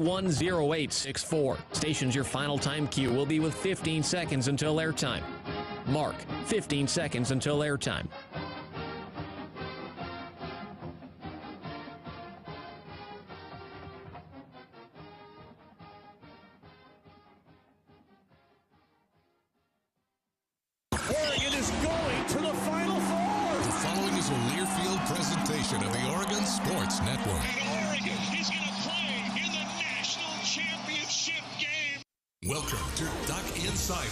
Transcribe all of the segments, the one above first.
10864. Station's your final time cue will be with 15 seconds until airtime. Mark, 15 seconds until airtime. Oregon is going to the Final Four. The following is a Learfield presentation of the Oregon Sports Network. And Oregon is going to play in the national championship game. Welcome to Duck Insider.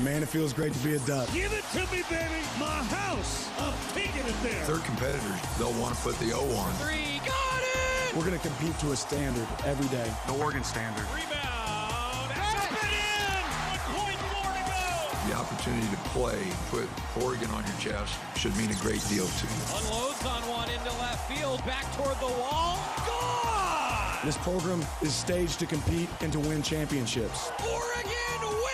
Man, it feels great to be a Duck. Give it to me, baby. My house. I'm taking it there. Third competitors, they'll want to put the O on. Three, got it. We're going to compete to a standard every day. The Oregon standard. Rebound. Up and in. 1 point more to go. The opportunity to play, put Oregon on your chest, should mean a great deal to you. Unloads on one into left field. Back toward the wall. Gone. This program is staged to compete and to win championships. Oregon wins.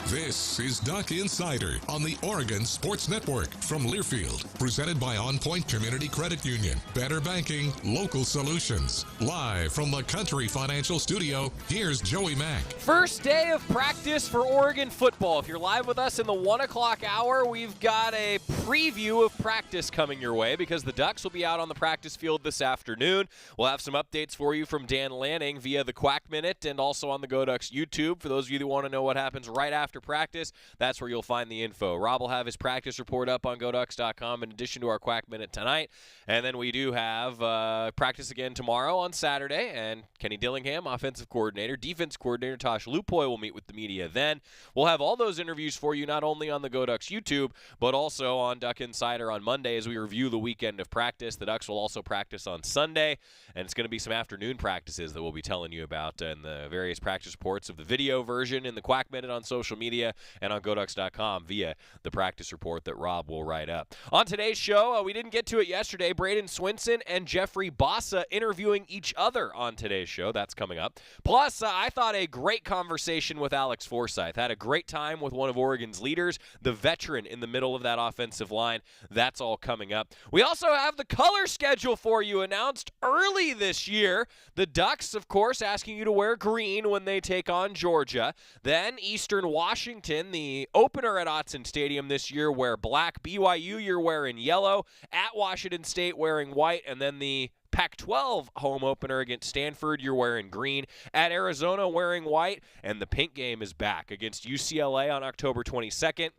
This is Duck Insider on the Oregon Sports Network from Learfield, presented by On Point Community Credit Union. Better banking, local solutions. Live from the Country Financial Studio, here's Joey Mack. First day of practice for Oregon football. If you're live with us in the 1 o'clock hour, we've got a preview of practice coming your way because the Ducks will be out on the practice field this afternoon. We'll have some updates for you from Dan Lanning via the Quack Minute and also on the Go Ducks YouTube. For those of you that want to know what happens right after practice, that's where you'll find the info. Rob will have his practice report up on GoDucks.com in addition to our Quack Minute tonight. And then we do have practice again tomorrow on Saturday. And Kenny Dillingham, offensive coordinator, defense coordinator Tosh Lupoy will meet with the media then. We'll have all those interviews for you not only on the Go Ducks YouTube, but also on Duck Insider on Monday as we review the weekend of practice. The Ducks will also practice on Sunday, and it's going to be some afternoon practices that we'll be telling you about in the various practice reports of the video version in the Quack Minute on social media and on GoDucks.com via the practice report that Rob will write up. On today's show, we didn't get to it yesterday, Bradyn Swinson and Jeffrey Bassa interviewing each other on today's show. That's coming up. Plus, I thought a great conversation with Alex Forsyth. Had a great time with one of Oregon's leaders, the veteran in the middle of that offensive line. That's all coming up. We also have the color schedule for you announced early this year. The Ducks, of course, asking you to wear green when they take on Georgia. Then Eastern Washington, the opener at Autzen Stadium this year, wear black. BYU, you're wearing yellow. At Washington State, wearing white. And then the Pac-12 home opener against Stanford, you're wearing green. At Arizona, wearing white. And the pink game is back against UCLA on October 22nd.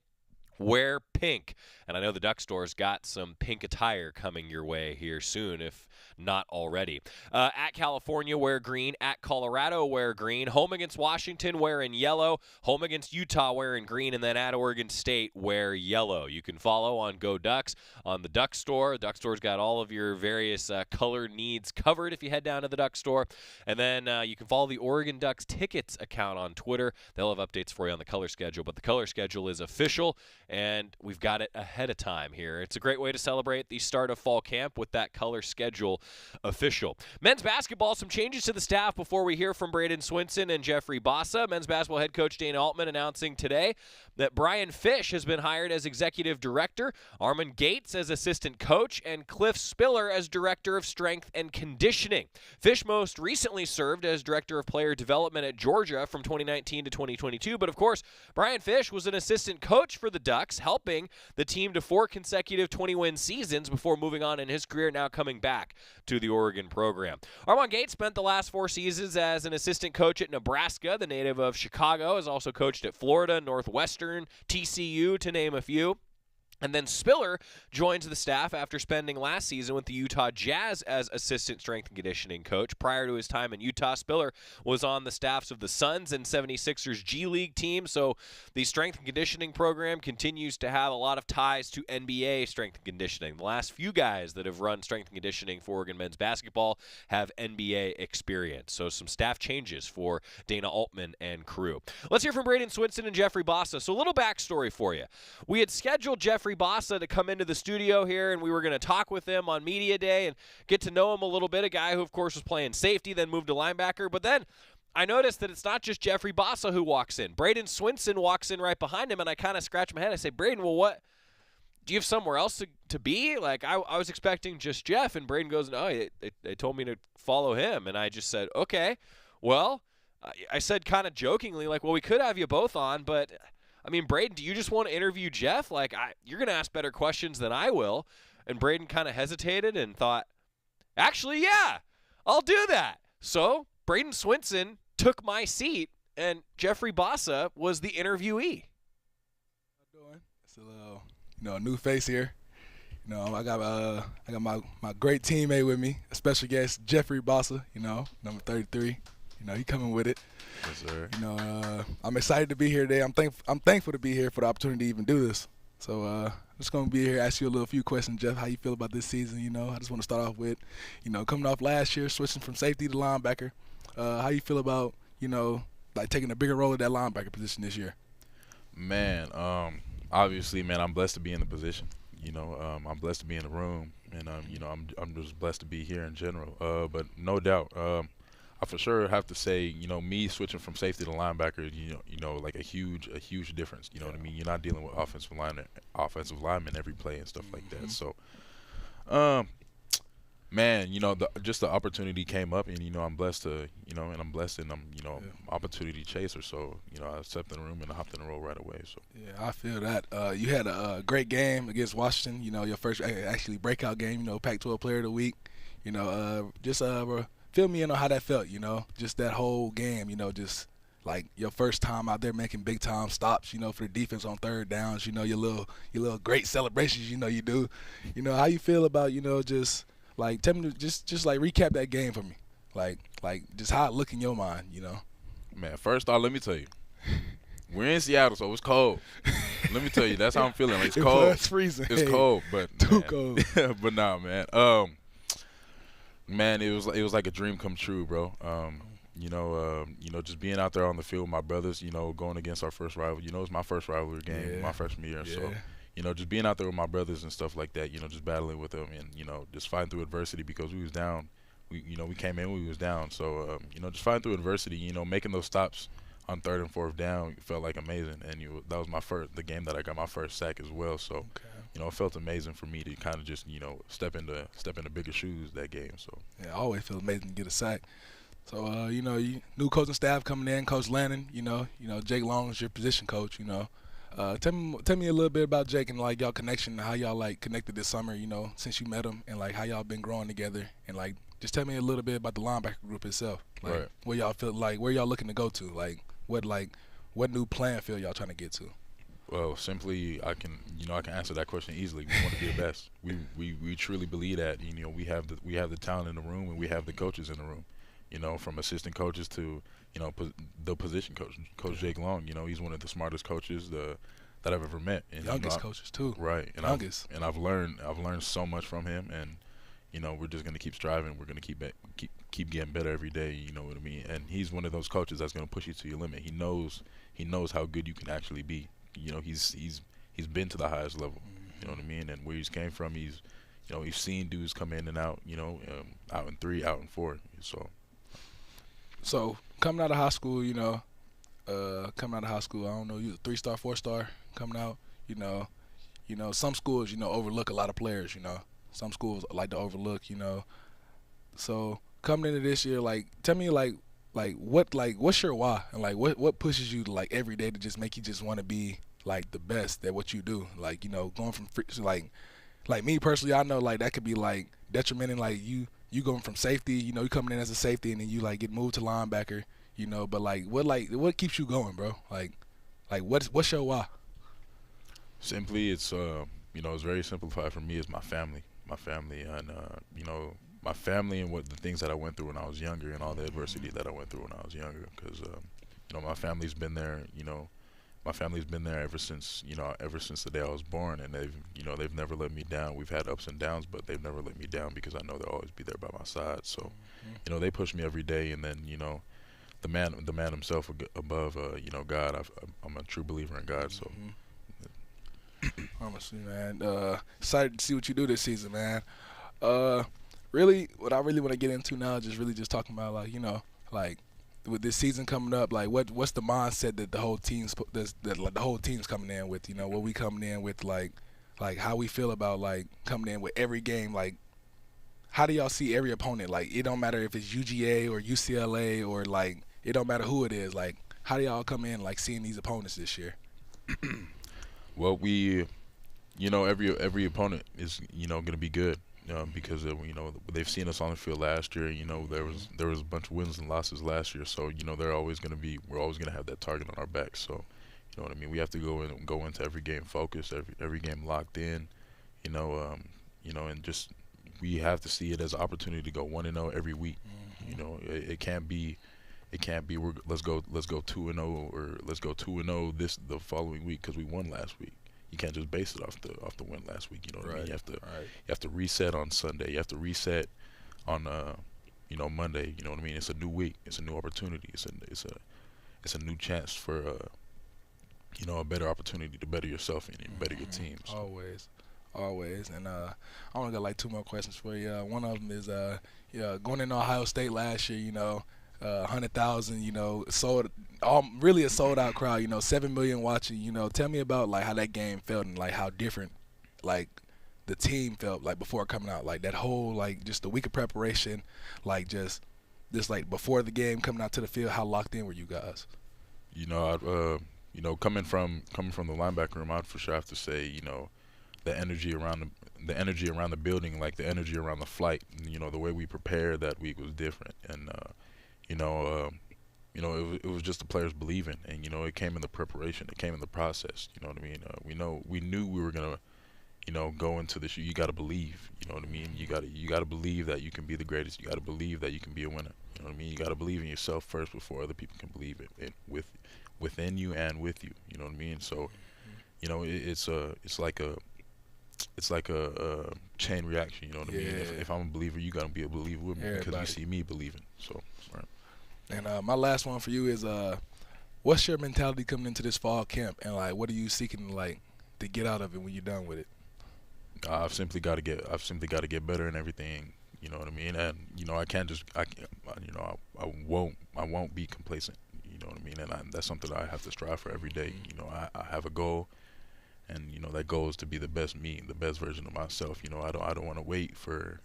Wear pink. And I know the Duck Store's got some pink attire coming your way here soon, if not already. At California, wear green. At Colorado, wear green. Home against Washington, wearing yellow. Home against Utah, wearing green. And then at Oregon State, wear yellow. You can follow on Go Ducks on the Duck Store. Duck Store's got all of your various color needs covered if you head down to the Duck Store. And then you can follow the Oregon Ducks Tickets account on Twitter. They'll have updates for you on the color schedule. But the color schedule is official, and we've got it ahead of time here. It's a great way to celebrate the start of fall camp with that color schedule official. Men's basketball, some changes to the staff before we hear from Bradyn Swinson and Jeffrey Bassa. Men's basketball head coach Dana Altman announcing today that Brian Fish has been hired as executive director, Armin Gates as assistant coach, and Cliff Spiller as director of strength and conditioning. Fish most recently served as director of player development at Georgia from 2019 to 2022, but of course, Brian Fish was an assistant coach for the Ducks, helping the team to 4 consecutive 20-win seasons before moving on in his career, now coming back to the Oregon program. Armon Gates spent the last 4 seasons as an assistant coach at Nebraska. The native of Chicago has also coached at Florida, Northwestern, TCU, to name a few. And then Spiller joins the staff after spending last season with the Utah Jazz as assistant strength and conditioning coach. Prior to his time in Utah, Spiller was on the staffs of the Suns and 76ers G League team. So the strength and conditioning program continues to have a lot of ties to NBA strength and conditioning. The last few guys that have run strength and conditioning for Oregon men's basketball have NBA experience. So some staff changes for Dana Altman and crew. Let's hear from Bradyn Swinson and Jeffrey Bassa. So a little backstory for you. We had scheduled Jeffrey Bassa to come into the studio here, and we were going to talk with him on Media Day and get to know him a little bit, a guy who, of course, was playing safety, then moved to linebacker. But then I noticed that it's not just Jeffrey Bassa who walks in. Bradyn Swinson walks in right behind him, and I kind of scratch my head. I say, Bradyn, well, do you have somewhere else to be? Like, I was expecting just Jeff, and Bradyn goes, no, they told me to follow him. And I just said, okay, well, I said kind of jokingly, like, well, we could have you both on, but, I mean, Bradyn, do you just want to interview Jeff? Like, you're going to ask better questions than I will. And Bradyn kind of hesitated and thought, actually, yeah, I'll do that. So Bradyn Swinson took my seat, and Jeffrey Bassa was the interviewee. It's a little, a new face here. I got my great teammate with me, a special guest, Jeffrey Bassa. Number 33. He coming with it. Yes, sir. I'm excited to be here today. I'm thankful to be here for the opportunity to even do this. So I'm just gonna be here, ask you a few questions, Jeff. How you feel about this season? I just want to start off with, coming off last year, switching from safety to linebacker. How you feel about, like taking a bigger role at that linebacker position this year? Man, obviously, man, I'm blessed to be in the position. I'm blessed to be in the room, and I'm just blessed to be here in general. But no doubt, I for sure have to say, me switching from safety to linebacker, like a huge difference. You know what I mean? You're not dealing with offensive linemen every play and stuff like that. So, man, just the opportunity came up, and I'm blessed to, and I'm opportunity chaser. So, I stepped in the room and I hopped in the role right away. So yeah, I feel that. You had a great game against Washington. Your first actually breakout game. Pac-12 Player of the Week. Fill me in on how that felt, just that whole game, just like your first time out there making big time stops, for the defense on third downs, your little great celebrations, you do. How you feel about, just like tell me just like recap that game for me. Like just how it looked in your mind, Man, first off, let me tell you. We're in Seattle, so it's cold. Let me tell you, that's how I'm feeling. Like, it's cold. It's freezing. It's cold, but too cold. But nah, man. Man, it was like a dream come true, bro. Just being out there on the field with my brothers, going against our first rival. It's my first rivalry game, my freshman year. Yeah. So, just being out there with my brothers and stuff like that, just battling with them and, just fighting through adversity because we was down. We came in, we was down. So, just fighting through adversity, making those stops on third and fourth down felt like amazing. And that was the game that I got my first sack as well. So, okay. It felt amazing for me to kind of just, step into bigger shoes that game. So yeah, I always feel amazing to get a sack. So you new coaching staff coming in, Coach Lannon. Jake Long is your position coach. Tell me a little bit about Jake and like y'all connection, how y'all like connected this summer. Since you met him, and like how y'all been growing together, and like just tell me a little bit about the linebacker group itself. Like right. Where y'all feel like where y'all looking to go to, like what new playing field y'all trying to get to. Well, simply, I can answer that question easily. We want to be the best. We truly believe that. We have the talent in the room, and we have the coaches in the room. From assistant coaches to the position coach, Coach Jake Long. He's one of the smartest coaches that I've ever met. And, youngest coaches too. Right. And youngest. I've learned so much from him, and we're just gonna keep striving. We're gonna keep getting better every day. You know what I mean? And he's one of those coaches that's gonna push you to your limit. He knows how good you can actually be. He's been to the highest level. You know what I mean? And where he's came from, he's seen dudes come in and out. Out in 3, out in 4. So coming out of high school, I don't know, you a 3-star, 4-star coming out. Some schools overlook a lot of players. Some schools like to overlook. So coming into this year, like tell me what's your why, and like what pushes you like every day to just make you just want to be like the best at what you do, like going from like me personally, I know like that could be like detrimental, like you going from safety, you coming in as a safety and then you like get moved to linebacker, but what keeps you going, bro? Like what's your why? Simply, it's it's very simplified for me. Is my family and my family and what the things that I went through when I was younger and all the adversity that I went through when I was younger, because my family's been there. My family's been there ever since the day I was born, and they've never let me down. We've had ups and downs, but they've never let me down because I know they'll always be there by my side. So they push me every day, and then the man himself above God. I'm a true believer in God. So honestly, man, excited to see what you do this season, man. Really, what I really want to get into now is just talking about like with this season coming up, like what's the mindset that the whole team's coming in with? What we coming in with, like like how we feel about like coming in with every game. Like, how do y'all see every opponent? Like, it don't matter if it's UGA or UCLA or like it don't matter who it is. Like, how do y'all come in like seeing these opponents this year? Well, we, every opponent is going to be good because they've seen us on the field last year. There was a bunch of wins and losses last year, so we're always going to have that target on our back. So, you know what I mean. We have to go into every game focused, every game locked in, and just we have to see it as an opportunity to go 1-0 every week. It can't be let's go 2-0 or let's go 2-0 the following week because we won last week. You can't just base it off the win last week. You know what I mean? You have to reset on Sunday. You have to reset on Monday. You know what I mean? It's a new week. It's a new opportunity. It's a new chance for a better opportunity to better yourself and better your team. So. Always. And I only got like 2 more questions for you. One of them is going into Ohio State last year. 100,000, really a sold out crowd, 7 million watching, tell me about like how that game felt and like how different like the team felt like before coming out, like that whole like just the week of preparation, like just like before the game coming out to the field, how locked in were you guys? Coming from the linebacker room, I'd for sure have to say, the energy around the building, like the energy around the flight, the way we prepared that week was different. And it was just the players believing, and it came in the preparation, it came in the process. You know what I mean? We knew we were gonna, go into this. You got to believe. You know what I mean? You got to believe that you can be the greatest. You got to believe that you can be a winner. You know what I mean? You got to believe in yourself first before other people can believe it within you and with you. You know what I mean? So, it's like a chain reaction. You know what I mean? If I'm a believer, you gotta be a believer with me because you see me believing. So, right. And my last one for you is, what's your mentality coming into this fall camp, and like, what are you seeking like to get out of it when you're done with it? I've simply got to get better in everything. You know what I mean? And I won't be complacent. You know what I mean? And that's something I have to strive for every day. I have a goal, and that goal is to be the best me, the best version of myself. I don't want to wait for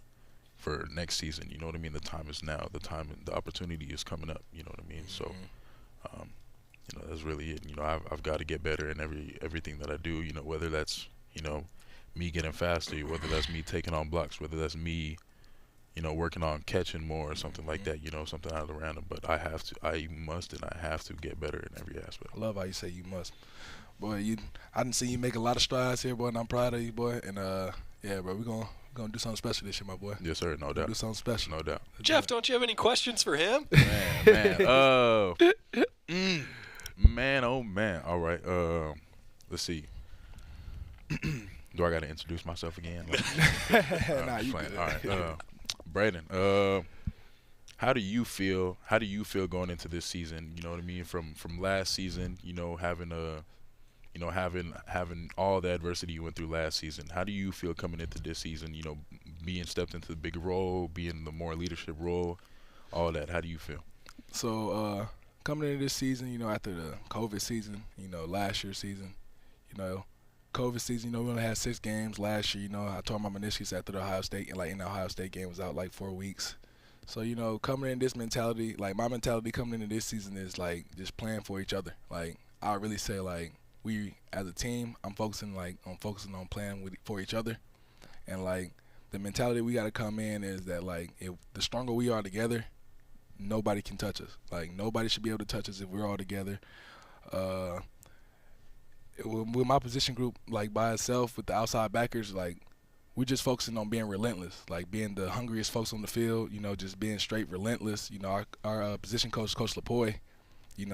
next season. You know what I mean? The time is now. The opportunity is coming up. You know what I mean? So, that's really it. I've got to get better in everything that I do. Whether that's me getting faster, whether that's me taking on blocks, whether that's me, working on catching more or something like that. Something out of the random. But I have to get better in every aspect. I love how you say you must. Boy, I didn't see you make a lot of strides here, boy, and I'm proud of you, boy. And yeah, bro, we're gonna do something special this year, my boy. Yes, sir, no doubt. Do something special, no doubt. Jeff, don't you have any questions for him? Man, oh man. All right. Let's see. Do I got to introduce myself again? Nah, you good. All right. Bradyn, how do you feel going into this season? You know what I mean? From last season, having all the adversity you went through last season. How do you feel coming into this season? Being stepped into the bigger role, being the more leadership role, all that. How do you feel? So coming into this season, after the COVID season, last year's season, COVID season, we only had 6 games last year. I tore my meniscus after the Ohio State, and in the Ohio State game was out like 4 weeks. So, coming in this mentality, like my mentality coming into this season is like just playing for each other. Like I really say like we as a team, I'm focusing on playing for each other. And like the mentality we got to come in is that like if the stronger we are together, nobody can touch us. Like nobody should be able to touch us if we're all together. With my position group, like by itself with the outside backers, like we're just focusing on being relentless, like being the hungriest folks on the field, just being straight relentless. Our position coach, Coach Lupoy, he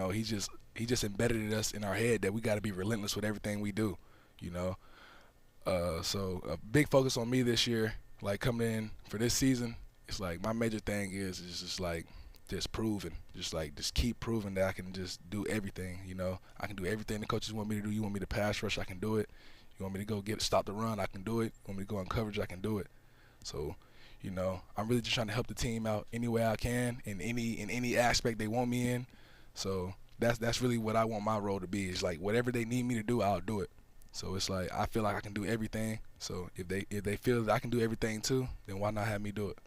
just embedded in our head that we got to be relentless with everything we do, So a big focus on me this year, like coming in for this season, it's like my major thing is just like just proving, just keep proving that I can just do everything, I can do everything the coaches want me to do. You want me to pass rush, I can do it. You want me to go stop the run, I can do it. You want me to go on coverage, I can do it. So, I'm really just trying to help the team out any way I can in any aspect they want me in. So that's really what I want my role to be. Is like whatever they need me to do, I'll do it. So it's like I feel like I can do everything. So if they feel that I can do everything too, then why not have me do it?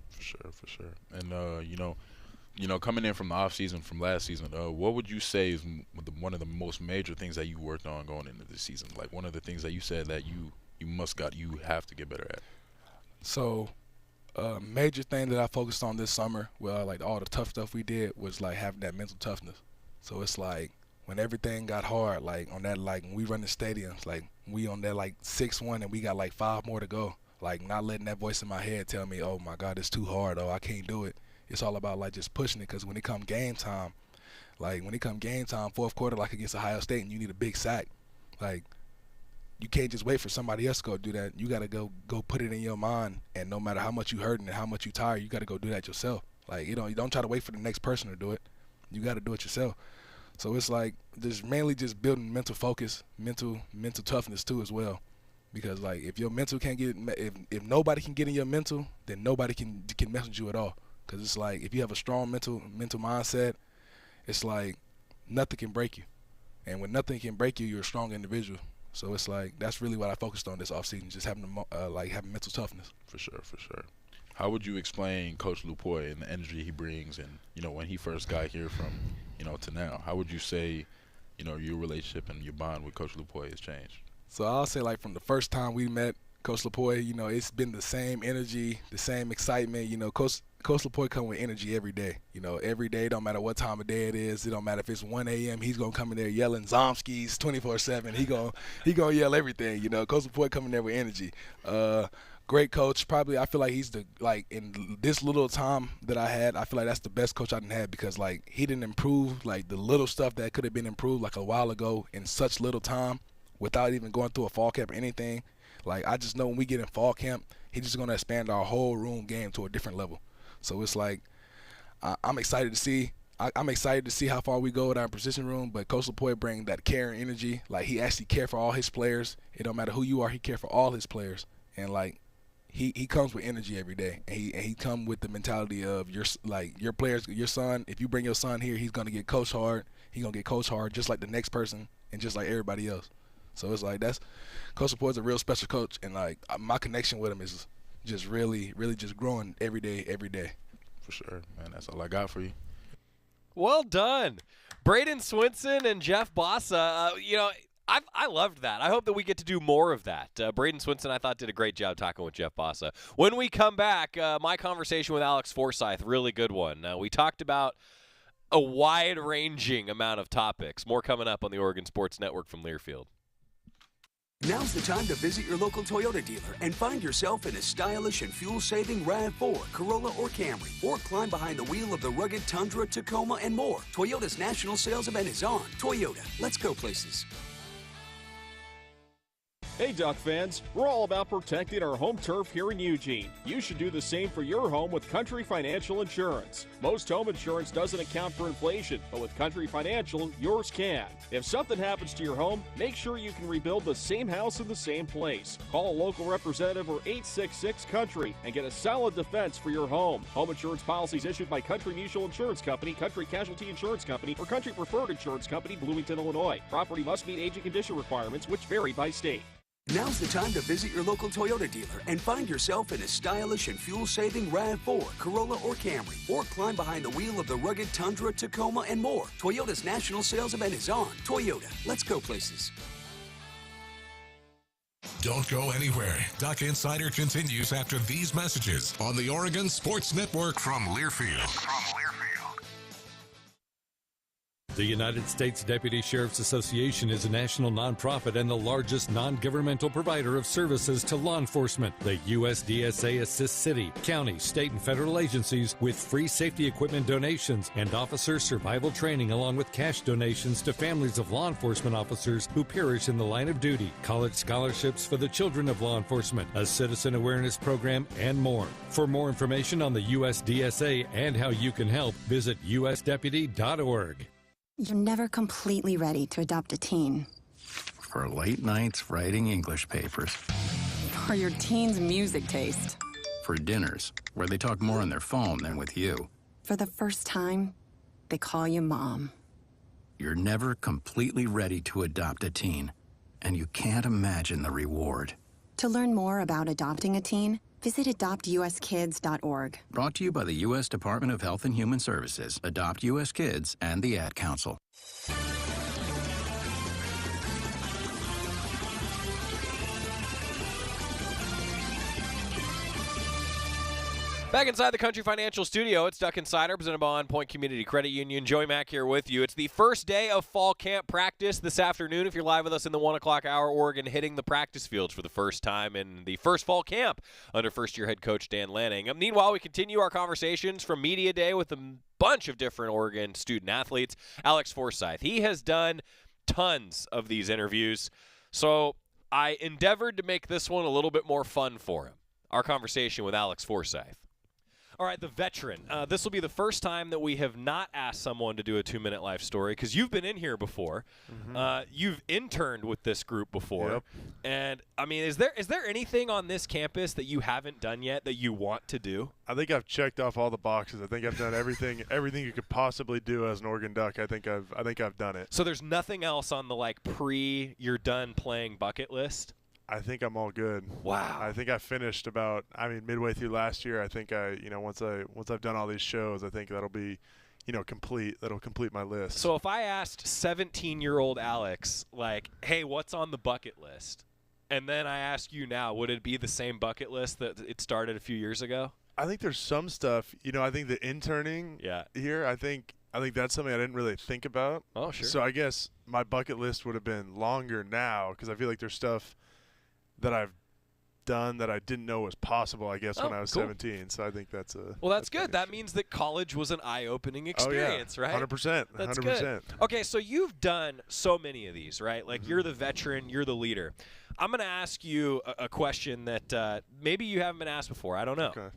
For sure. And you know, coming in from the off season from last season, what would you say is one of the most major things that you worked on going into this season? Like one of the things that you said that you have to get better at. So, major thing that I focused on this summer, well, like all the tough stuff we did, was like having that mental toughness. So it's like when everything got hard, like on that, like when we run the stadiums, like we on that like 6-1 and we got like 5 more to go. Like not letting that voice in my head tell me, oh my God, it's too hard, oh I can't do it. It's all about like just pushing it, because when it come game time, fourth quarter, like against Ohio State, and you need a big sack, like you can't just wait for somebody else to go do that. You got to go put it in your mind, and no matter how much you hurting and how much you tired, you got to go do that yourself. Like you don't try to wait for the next person to do it. You got to do it yourself. So it's like just mainly just building mental focus, mental toughness too as well. Because like if your mental can't get, if nobody can get in your mental, then nobody can mess with you at all. Because it's like if you have a strong mental mindset, it's like nothing can break you. And when nothing can break you, you're a strong individual. So it's like that's really what I focused on this offseason, just having having mental toughness. For sure. How would you explain Coach Lupoy and the energy he brings, and you know when he first got here from to now? How would you say your relationship and your bond with Coach Lupoy has changed? So I'll say like from the first time we met Coach Lupoy, it's been the same energy, the same excitement. Coach Lupoy come with energy every day. Every day, don't matter what time of day it is. It don't matter if it's 1 a.m. He's gonna come in there yelling Zomskis 24/7. He gonna yell everything. Coach Lupoy coming there with energy. Great coach. Probably I feel like he's in this little time that I had, I feel like that's the best coach I didn't have, because like he didn't improve like the little stuff that could have been improved like a while ago in such little time without even going through a fall camp or anything. Like I just know when we get in fall camp, he's just gonna expand our whole room game to a different level. So it's like I'm excited to see. I'm excited to see how far we go with our position room. But Coach Lupoy brings that care and energy. Like he actually cares for all his players. It don't matter who you are, he cares for all his players. And like he comes with energy every day. And he come with the mentality of your players, your son. If you bring your son here, he's gonna get coached hard. He's gonna get coached hard just like the next person and just like everybody else. So it's like that's Coach Lupoy's a real special coach, and like my connection with him is just really just growing every day. For sure, man. That's all I got for you. Well done. Bradyn Swinson and Jeff Bassa, I loved that. I hope that we get to do more of that. Bradyn Swinson, I thought, did a great job talking with Jeff Bassa. When we come back, my conversation with Alex Forsyth, really good one. We talked about a wide-ranging amount of topics. More coming up on the Oregon Sports Network from Learfield. Now's the time to visit your local Toyota dealer and find yourself in a stylish and fuel-saving RAV4, Corolla, or Camry. Or climb behind the wheel of the rugged Tundra, Tacoma, and more. Toyota's national sales event is on. Toyota, let's go places. Hey Duck fans, we're all about protecting our home turf here in Eugene. You should do the same for your home with Country Financial Insurance. Most home insurance doesn't account for inflation, but with Country Financial, yours can. If something happens to your home, make sure you can rebuild the same house in the same place. Call a local representative or 866-COUNTRY and get a solid defense for your home. Home insurance policies issued by Country Mutual Insurance Company, Country Casualty Insurance Company, or Country Preferred Insurance Company, Bloomington, Illinois. Property must meet age and condition requirements, which vary by state. Now's the time to visit your local Toyota dealer and find yourself in a stylish and fuel-saving RAV4, Corolla, or Camry. Or climb behind the wheel of the rugged Tundra, Tacoma, and more. Toyota's national sales event is on. Toyota, let's go places. Don't go anywhere. Duck Insider continues after these messages on the Oregon Sports Network from Learfield. The United States Deputy Sheriff's Association is a national nonprofit and the largest non-governmental provider of services to law enforcement. The USDSA assists city, county, state, and federal agencies with free safety equipment donations and officer survival training, along with cash donations to families of law enforcement officers who perish in the line of duty, college scholarships for the children of law enforcement, a citizen awareness program, and more. For more information on the USDSA and how you can help, visit usdeputy.org. You're never completely ready to adopt a teen. For late nights writing English papers. For your teen's music taste. For dinners, where they talk more on their phone than with you. For the first time, they call you Mom. You're never completely ready to adopt a teen. and you can't imagine the reward. To learn more about adopting a teen, visit adoptuskids.org. Brought to you by the U.S. Department of Health and Human Services, Adopt U.S. Kids, and the Ad Council. Back inside the Country Financial Studio, it's Duck Insider, presented by On Point Community Credit Union. Joey Mack here with you. It's the first day of fall camp practice this afternoon. If you're live with us in the 1 o'clock hour, Oregon hitting the practice fields for the first time in the first fall camp under first-year head coach Dan Lanning. Meanwhile, we continue our conversations from Media Day with a bunch of different Oregon student-athletes. Alex Forsyth, he has done tons of these interviews, so I endeavored to make this one a little bit more fun for him. Our conversation with Alex Forsyth. All right, the veteran. This will be the first time that we have not asked someone to do a 2-minute life story because you've been in here before. Mm-hmm. You've interned with this group before. Yep. And, I mean, is there anything on this campus that you haven't done yet that you want to do? I think I've checked off all the boxes. I think I've done everything you could possibly do as an Oregon Duck. I think I've done it. So there's nothing else on the, you're done playing bucket list? I think I'm all good. Wow. I think I finished midway through last year. I think once I've done all these shows, I think that'll be, complete. That'll complete my list. So if I asked 17-year-old Alex, hey, what's on the bucket list? And then I ask you now, would it be the same bucket list that it started a few years ago? I think there's some stuff, I think the interning here, I think that's something I didn't really think about. Oh, sure. So I guess my bucket list would have been longer now because I feel like there's stuff that I've done that I didn't know was possible, I guess, when I was 17. So I think that's that's good. That means that college was an eye-opening experience, right? 100%. That's 100%. Good. Okay, so you've done so many of these, right? You're the veteran, you're the leader. I'm going to ask you a question that maybe you haven't been asked before. I don't know. Okay.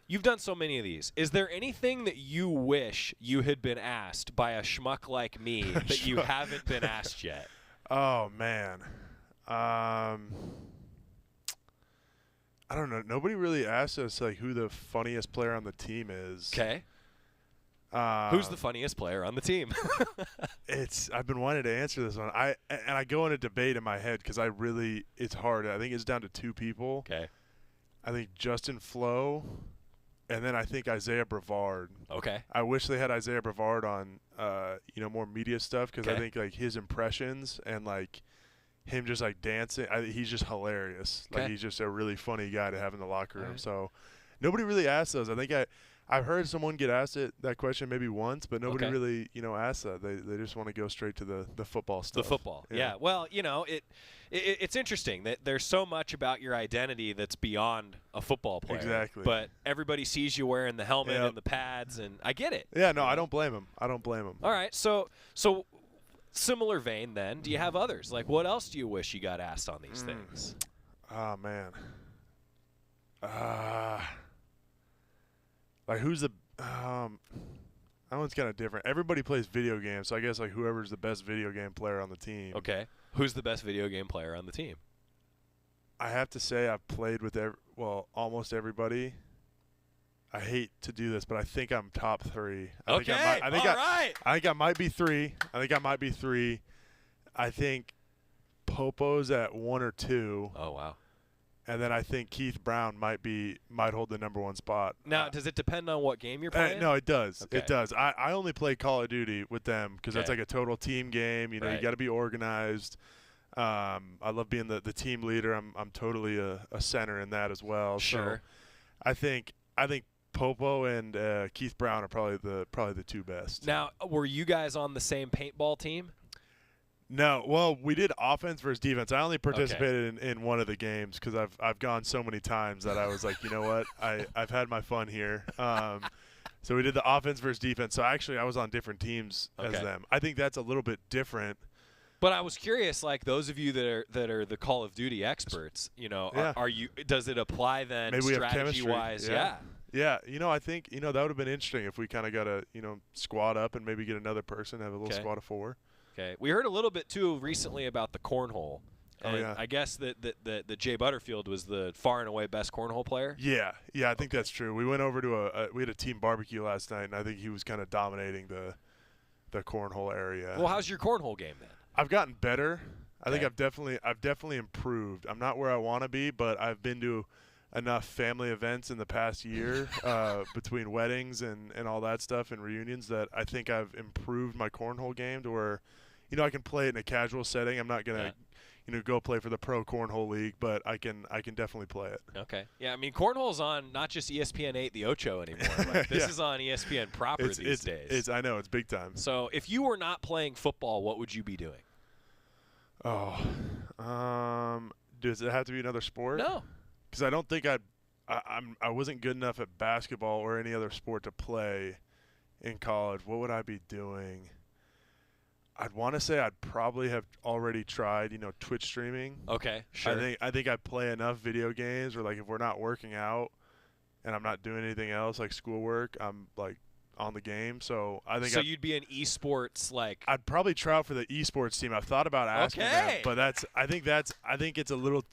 You've done so many of these. Is there anything that you wish you had been asked by a schmuck like me that you haven't been asked yet? Oh, man. I don't know. Nobody really asked us who the funniest player on the team is. Okay. Who's the funniest player on the team? I've been wanting to answer this one. I go in a debate in my head because it's hard. I think it's down to 2 people. Okay. I think Justin Flo, and then I think Isaiah Brevard. Okay. I wish they had Isaiah Brevard on, more media stuff because I think his impressions and him just dancing, he's just hilarious. Okay. He's just a really funny guy to have in the locker room. Right. So nobody really asked those. I think I've heard someone get asked that question maybe once, but nobody really asked that. They just want to go straight to the football stuff. The football, yeah. Well, it's interesting that there's so much about your identity that's beyond a football player. Exactly. But everybody sees you wearing the helmet and the pads, and I get it. Yeah, no, I don't blame him. All right, so similar vein then, do you have others? What else do you wish you got asked on these things? Oh, man. Who's the that one's kind of different. Everybody plays video games, so I guess whoever's the best video game player on the team. Okay. Who's the best video game player on the team? I have to say I've played with almost everybody. I hate to do this, but I think I'm top 3. I think I might be 3. I think Popo's at 1 or 2. Oh, wow. And then I think Keith Brown might hold the number 1 spot. Now, does it depend on what game you're playing? No, it does. Okay. It does. I only play Call of Duty with them because that's a total team game. You got to be organized. I love being the team leader. I'm totally a center in that as well. Sure. So I think Popo and Keith Brown are probably the 2 best. Now, were you guys on the same paintball team? No. Well, we did offense versus defense. I only participated in one of the games because I've gone so many times that I was like, you know what, I've had my fun here. So we did the offense versus defense. So actually, I was on different teams as them. I think that's a little bit different. But I was curious, those of you that are the Call of Duty experts, are you? Does it apply then? Maybe strategy-wise? Yeah. I think that would have been interesting if we kind of got to squad up and maybe get another person, have a little squad of 4. Okay. We heard a little bit too recently about the cornhole. And I guess that Jay Butterfield was the far and away best cornhole player. Yeah, I think that's true. We went over to we had a team barbecue last night, and I think he was kind of dominating the cornhole area. Well, how's your cornhole game then? I've gotten better. I think I've definitely improved. I'm not where I want to be, but I've been to enough family events in the past year between weddings and all that stuff and reunions that I think I've improved my cornhole game to where, I can play it in a casual setting. I'm not going to, go play for the pro cornhole league, but I can definitely play it. Okay. Yeah, I mean, cornhole's on not just ESPN 8, the Ocho anymore. Like, this is on ESPN proper these days. I know, it's big time. So if you were not playing football, what would you be doing? Oh, does it have to be another sport? No. Because I don't think I wasn't good enough at basketball or any other sport to play in college. What would I be doing? I'd want to say I'd probably have already tried, Twitch streaming. Okay, sure. I think I'd play enough video games where, like, if we're not working out and I'm not doing anything else, like schoolwork, I'm, like, on the game. So I think you'd be an esports, like. I'd probably try out for the esports team. I've thought about asking them, but I think it's a little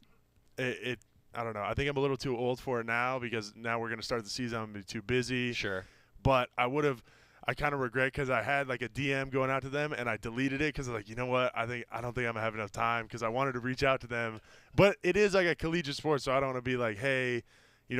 I don't know. I think I'm a little too old for it now because now we're going to start the season. I'm going to be too busy. Sure. But I kind of regret because I had like a DM going out to them and I deleted it because like, you know what? I don't think I'm going to have enough time because I wanted to reach out to them. But it is like a collegiate sport, so I don't want to be like, hey,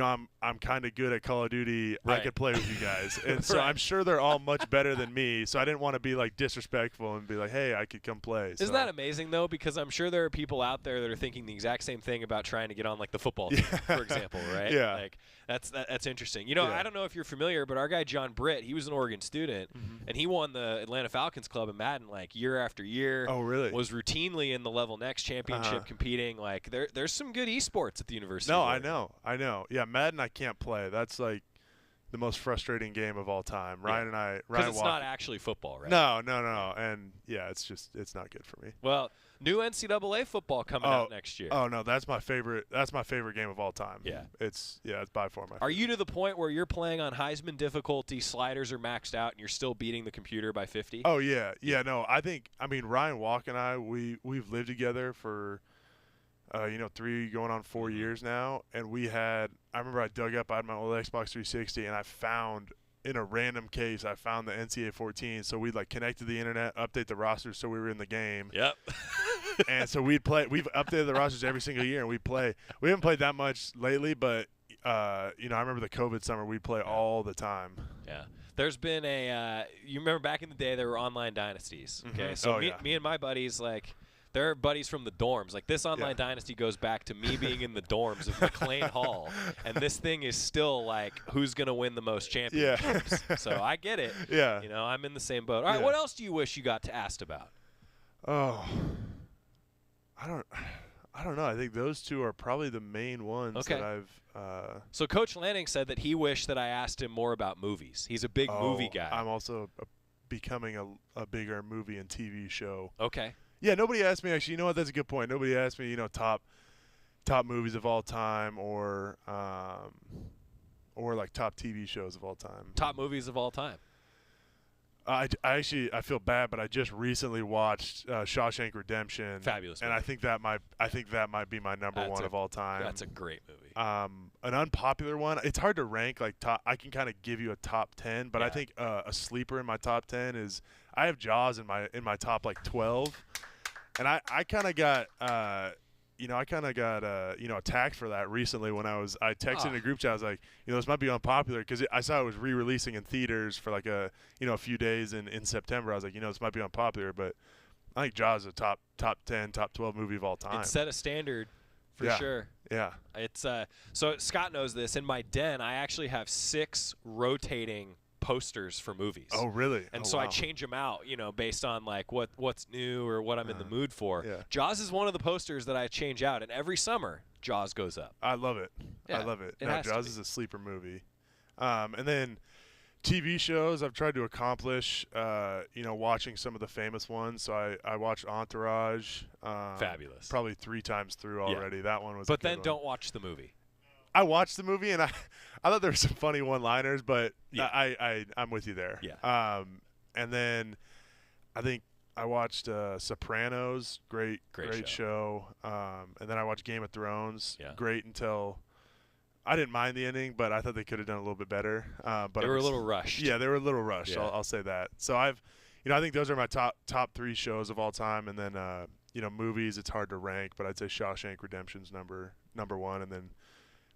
I'm kind of good at Call of Duty. Right. I could play with you guys. And so I'm sure they're all much better than me. So I didn't want to be like disrespectful and be like, hey, I could come play. Isn't that amazing though? Because I'm sure there are people out there that are thinking the exact same thing about trying to get on like the football team, for example, right? Yeah. Like that's interesting. I don't know if you're familiar, but our guy John Britt, he was an Oregon student, and he won the Atlanta Falcons Club in Madden like year after year. Oh, really? Was routinely in the Level Next championship competing. Like there's some good esports at the university. No, I know. Yeah, Madden I can't play. That's like the most frustrating game of all time. Ryan and I. Because it's not actually football, right? No. And yeah, it's not good for me. Well, new NCAA football coming out next year. Oh no, that's my favorite. That's my favorite game of all time. Yeah, it's by far my favorite. Are you to the point where you're playing on Heisman difficulty, sliders are maxed out, and you're still beating the computer by 50? Oh yeah. No, I mean Ryan Walk and I we've lived together for 3 going on 4 years now, and I remember I had my old Xbox 360 and I found in a random case, I found the Ncaa 14. So we'd like connect to the internet, update the rosters so we were in the game. Yep. And so we've updated the rosters every single year and we haven't played that much lately, but I remember the COVID summer we'd play all the time. Yeah. There's been you remember back in the day there were online dynasties. Okay. So me and my buddies, like, they're buddies from the dorms. Like, this online dynasty goes back to me being in the dorms of McLean Hall, and this thing is still like, who's gonna win the most championships? Yeah. So I get it. Yeah. I'm in the same boat. All right, what else do you wish you got asked about? Oh, I don't know. I think those two are probably the main ones that I've. So Coach Lanning said that he wished that I asked him more about movies. He's a big movie guy. I'm also becoming a bigger movie and TV show. Okay. Yeah, nobody asked me, actually. You know what? That's a good point. Nobody asked me, top movies of all time or like top TV shows of all time. Top movies of all time. I feel bad, but I just recently watched Shawshank Redemption. Fabulous movie. And I think that might be my number one of all time. That's a great movie. An unpopular one. It's hard to rank like top. I can kind of give you a top 10, but I think a sleeper in my top 10 is I have Jaws in my top like 12. And I kind of got attacked for that recently when I texted in a group chat. I was like, this might be unpopular because I saw it was re-releasing in theaters for like a few days in September. I was like, this might be unpopular, but I think Jaws is a top 10, top 12 movie of all time. It set a standard for sure. Yeah. It's so Scott knows this. In my den, I actually have 6 rotating posters for movies. Oh, really? And so I change them out, based on like what's new or what I'm in the mood for. Yeah. Jaws is one of the posters that I change out, and every summer Jaws goes up. I love it. Yeah, I love it. Jaws is a sleeper movie. And then TV shows I've tried to accomplish, watching some of the famous ones. So I watched Entourage. Fabulous. Probably 3 times through already. Yeah. That one was. But then don't watch the movie. I watched the movie and I thought there were some funny one-liners, but I'm with you there. Yeah. And then I think I watched Sopranos, great show. And then I watched Game of Thrones, great until I didn't mind the ending, but I thought they could have done a little bit better. But they were a little rushed. Yeah, they were a little rushed. Yeah. I'll say that. So I think those are my top 3 shows of all time, and then movies, it's hard to rank, but I'd say Shawshank Redemption's number one, and then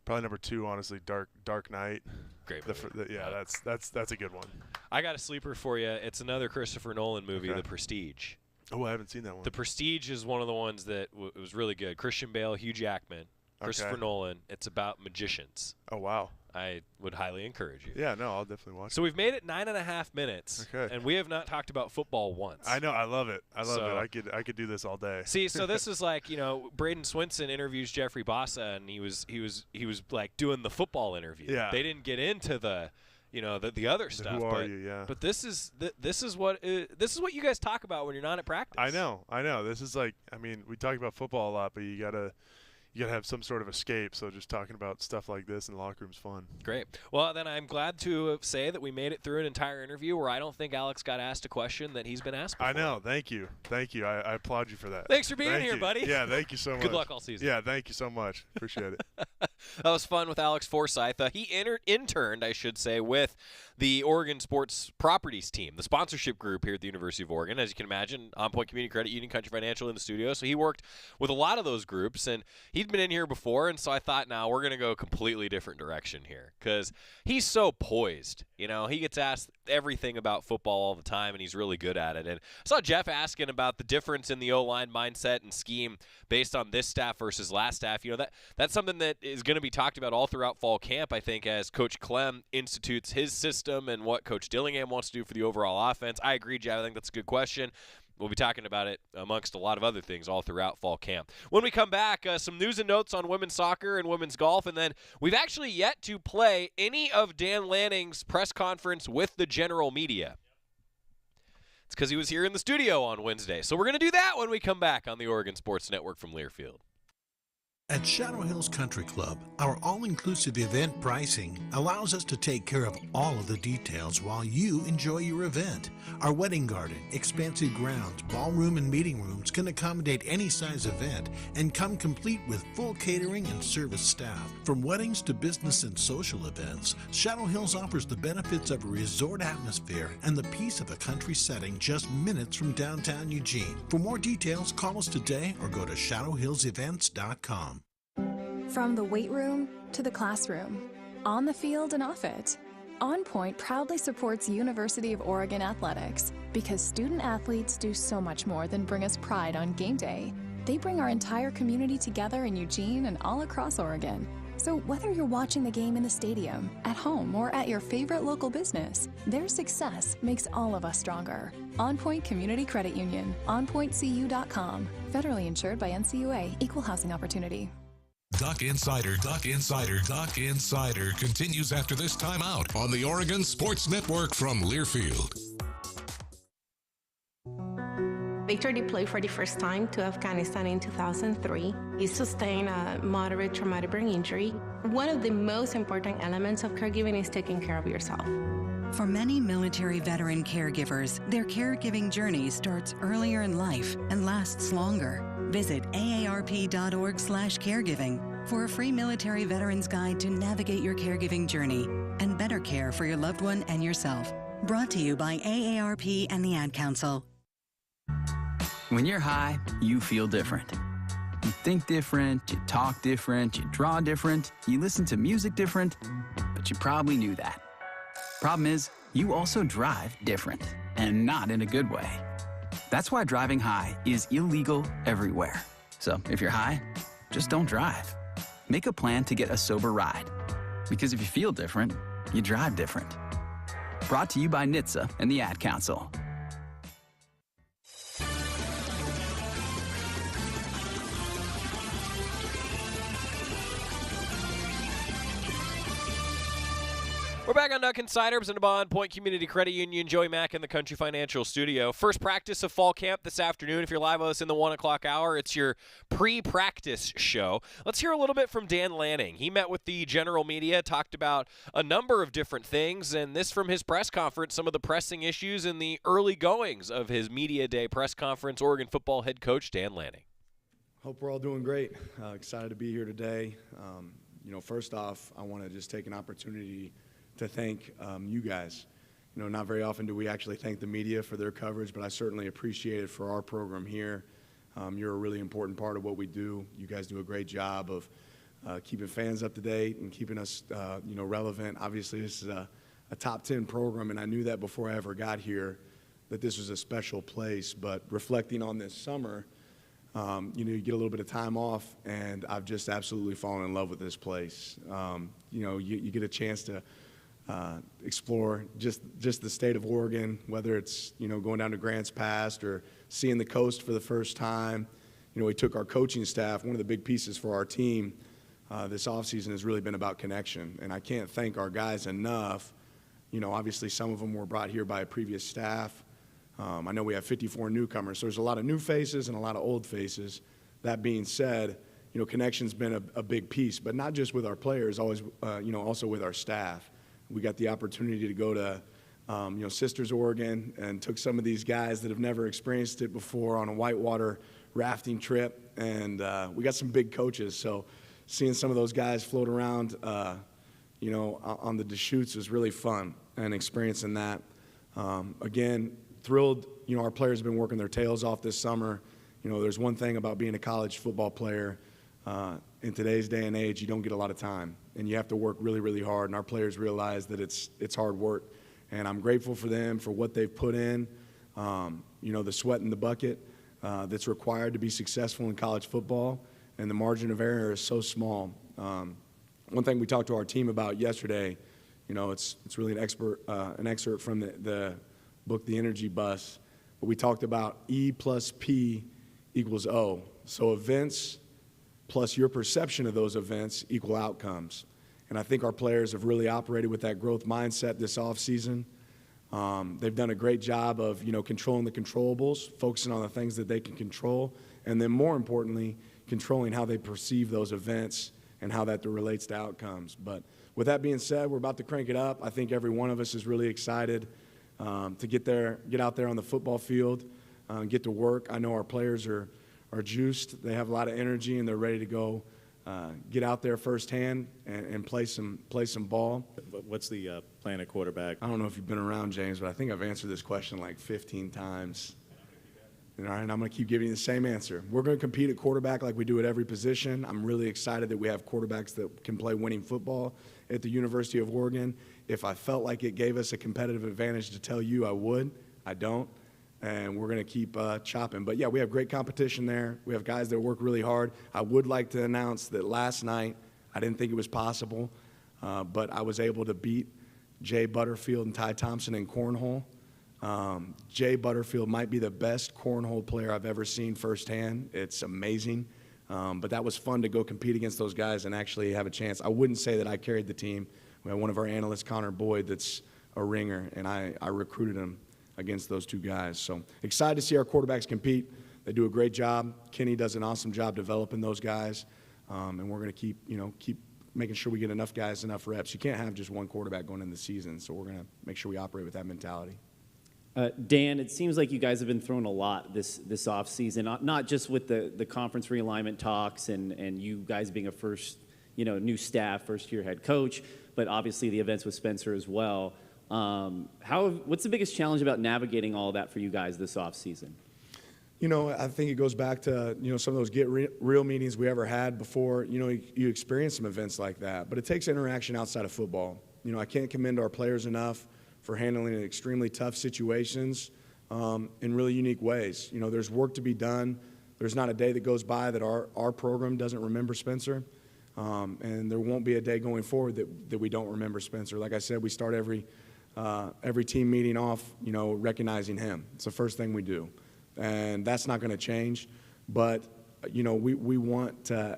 probably number 2, honestly, Dark Knight. Great movie. That's a good one. I got a sleeper for you. It's another Christopher Nolan movie, The Prestige. Oh, I haven't seen that one. The Prestige is one of the ones that was really good. Christian Bale, Hugh Jackman, Christopher Nolan. It's about magicians. Oh, wow. I would highly encourage you. Yeah, no, I'll definitely watch it. So we've made it 9.5 minutes, and we have not talked about football once. I know. I love it. I could do this all day. See, so this is like, Bradyn Swinson interviews Jeffrey Bassa, and he was like doing the football interview. Yeah. They didn't get into the other stuff. Who are you? Yeah. But this is what you guys talk about when you're not at practice. I know. This is like, we talk about football a lot, but you gotta have some sort of escape. So just talking about stuff like this in the locker room's fun. Great. Well, then I'm glad to say that we made it through an entire interview where I don't think Alex got asked a question that he's been asked before. I know. Thank you. I applaud you for that. Thanks for being here, buddy. Yeah, thank you so much. Good luck all season. Yeah, thank you so much. Appreciate it. That was fun with Alex Forsyth. He interned, I should say, with the Oregon Sports Properties team, the sponsorship group here at the University of Oregon. As you can imagine, On Point Community Credit Union, Country Financial in the studio. So he worked with a lot of those groups, and he'd been in here before, and so I thought, now we're going to go a completely different direction here because he's so poised. He gets asked everything about football all the time, and he's really good at it. And I saw Jeff asking about the difference in the O-line mindset and scheme based on this staff versus last staff. That's something that is going to be talked about all throughout fall camp, I think, as Coach Clem institutes his system and what Coach Dillingham wants to do for the overall offense. I agree, Jeff. I think that's a good question. We'll be talking about it amongst a lot of other things all throughout fall camp. When we come back, some news and notes on women's soccer and women's golf, and then we've actually yet to play any of Dan Lanning's press conference with the general media. It's because he was here in the studio on Wednesday. So we're going to do that when we come back on the Oregon Sports Network from Learfield. At Shadow Hills Country Club, our all-inclusive event pricing allows us to take care of all of the details while you enjoy your event. Our wedding garden, expansive grounds, ballroom, and meeting rooms can accommodate any size event and come complete with full catering and service staff. From weddings to business and social events, Shadow Hills offers the benefits of a resort atmosphere and the peace of a country setting just minutes from downtown Eugene. For more details, call us today or go to shadowhillsevents.com. From the weight room to the classroom, on the field and off it, On Point proudly supports University of Oregon athletics because student athletes do so much more than bring us pride on game day. They bring our entire community together in Eugene and all across Oregon. So whether you're watching the game in the stadium, at home, or at your favorite local business, their success makes all of us stronger. On Point Community Credit Union, onpointcu.com. Federally insured by NCUA, Equal Housing Opportunity. Duck Insider continues after this timeout on the Oregon Sports Network from Learfield. Victor deployed for the first time to Afghanistan in 2003. He sustained a moderate traumatic brain injury. One of the most important elements of caregiving is taking care of yourself. For many military veteran caregivers, their caregiving journey starts earlier in life and lasts longer. Visit aarp.org/caregiving for a free military veterans guide to navigate your caregiving journey and better care for your loved one and yourself. Brought to you by AARP and the Ad Council. When you're high, you feel different. You think different, you talk different, you draw different, you listen to music different, but you probably knew that. Problem is, you also drive different, and not in a good way. That's why driving high is illegal everywhere. So if you're high, just don't drive. Make a plan to get a sober ride. Because if you feel different, you drive different. Brought to you by Ncaa and the Ad Council. We're back on Duck Insiders and On Point Community Credit Union. Joey Mack in the Country Financial Studio. First practice of fall camp this afternoon. If you're live with us in the 1 o'clock hour, it's your pre-practice show. Let's hear a little bit from Dan Lanning. He met with the general media, talked about a number of different things, and this from his press conference, some of the pressing issues and the early goings of his media day press conference. Oregon football head coach Dan Lanning. Hope we're all doing great. Excited to be here today. First off, I want to just take an opportunity to thank you guys. Not very often do we actually thank the media for their coverage, but I certainly appreciate it for our program here. You're a really important part of what we do. You guys do a great job of keeping fans up to date and keeping us, relevant. Obviously, this is a top 10 program, and I knew that before I ever got here, that this was a special place. But reflecting on this summer, you get a little bit of time off, and I've just absolutely fallen in love with this place. You get a chance to explore just the state of Oregon, whether it's, going down to Grants Pass or seeing the coast for the first time. We took our coaching staff. One of the big pieces for our team this offseason has really been about connection, and I can't thank our guys enough. Obviously some of them were brought here by a previous staff. I know we have 54 newcomers, so there's a lot of new faces and a lot of old faces. That being said, connection's been a big piece, but not just with our players, always, also with our staff. We got the opportunity to go to, Sisters, Oregon, and took some of these guys that have never experienced it before on a whitewater rafting trip, and we got some big coaches. So seeing some of those guys float around, on the Deschutes was really fun, and experiencing that. Again, thrilled. Our players have been working their tails off this summer. There's one thing about being a college football player. In today's day and age, you don't get a lot of time, and you have to work really, really hard, and our players realize that it's hard work. And I'm grateful for them for what they've put in, the sweat in the bucket that's required to be successful in college football, and the margin of error is so small. One thing we talked to our team about yesterday, it's really an excerpt from the book, The Energy Bus, but we talked about E plus P equals O. So events plus your perception of those events equal outcomes. And I think our players have really operated with that growth mindset this offseason. They've done a great job of, controlling the controllables, focusing on the things that they can control, and then more importantly, controlling how they perceive those events and how that relates to outcomes. But with that being said, we're about to crank it up. I think every one of us is really excited to get out there on the football field, get to work. I know our players are juiced. They have a lot of energy, and they're ready to go get out there firsthand and play some ball. What's the plan at quarterback? I don't know if you've been around, James, but I think I've answered this question like 15 times. All right, and I'm going to keep giving you the same answer. We're going to compete at quarterback like we do at every position. I'm really excited that we have quarterbacks that can play winning football at the University of Oregon. If I felt like it gave us a competitive advantage to tell you, I would. I don't. And we're going to keep chopping. But, yeah, we have great competition there. We have guys that work really hard. I would like to announce that last night, I didn't think it was possible, but I was able to beat Jay Butterfield and Ty Thompson in Cornhole. Jay Butterfield might be the best cornhole player I've ever seen firsthand. It's amazing. But that was fun to go compete against those guys and actually have a chance. I wouldn't say that I carried the team. We have one of our analysts, Connor Boyd, that's a ringer, and I recruited him against those two guys. So excited to see our quarterbacks compete. They do a great job. Kenny does an awesome job developing those guys, and we're going to keep making sure we get enough guys, enough reps. You can't have just one quarterback going into the season, so we're going to make sure we operate with that mentality. Dan, it seems like you guys have been thrown a lot this offseason, not just with the conference realignment talks and you guys being a first, new staff, first-year head coach, but obviously the events with Spencer as well. What's the biggest challenge about navigating all of that for you guys this offseason? I think it goes back to, some of those real meetings we ever had before, you experience some events like that. But it takes interaction outside of football. I can't commend our players enough for handling extremely tough situations in really unique ways. There's work to be done. There's not a day that goes by that our program doesn't remember Spencer. And there won't be a day going forward that we don't remember Spencer. Like I said, we start every team meeting off, recognizing him. It's the first thing we do. And that's not going to change. But, we want to